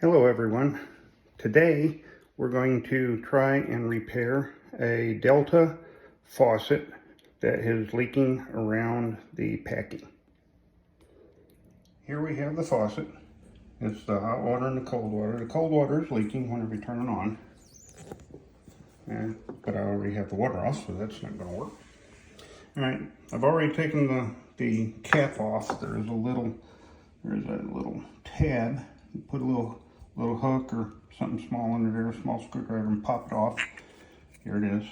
Hello everyone. Today we're going to try and repair a Delta faucet that is leaking around the packing. Here we have the faucet. It's the hot water and the cold water. The cold water is leaking whenever you turn it on. But I already have the water off, so that's not going to work. Alright, I've already taken the cap off. There's a little tab. You put a little hook or something small under there, a small screwdriver, and pop it off. Here it is.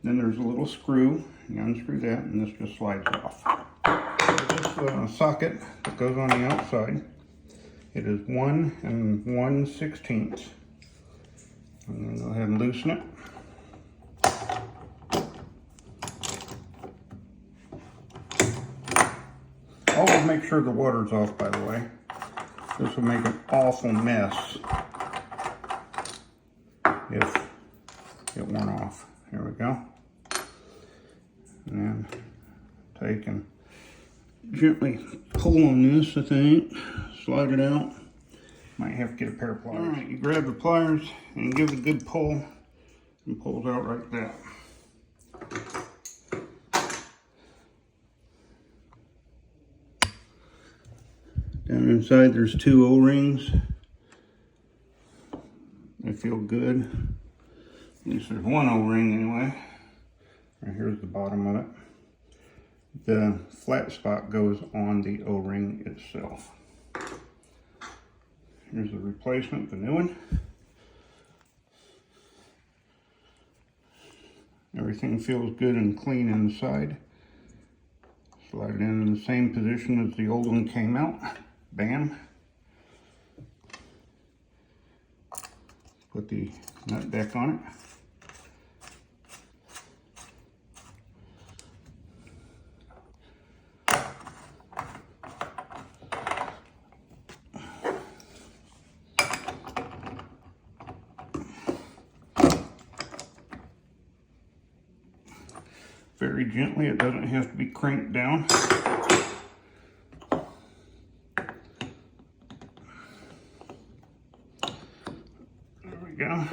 Then there's a little screw. You unscrew that and this just slides off. This socket that goes on the outside, it is 1 1/16. I'm going to go ahead and loosen it. Always make sure the water's off, by the way. This will make an awful mess if it weren't off. Here we go. And then take and gently pull on this, I think. Slide it out. Might have to get a pair of pliers. Alright, you grab the pliers and give it a good pull, and it pulls out like that. Down inside there's 2 O-rings. They feel good. At least there's 1 O-ring anyway. Right here's the bottom of it. The flat spot goes on the O-ring itself. Here's the replacement, the new one. Everything feels good and clean inside. Slide it in the same position as the old one came out. Bam. Put the nut back on it. Very gently, it doesn't have to be cranked down. There we go.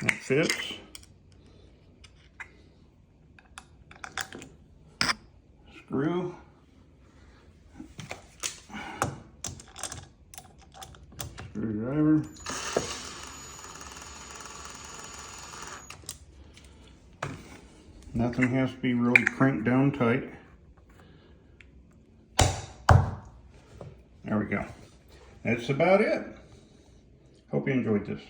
That fits. Screw. Screwdriver. Nothing has to be really cranked down tight. There we go. That's about it. Hope you enjoyed this.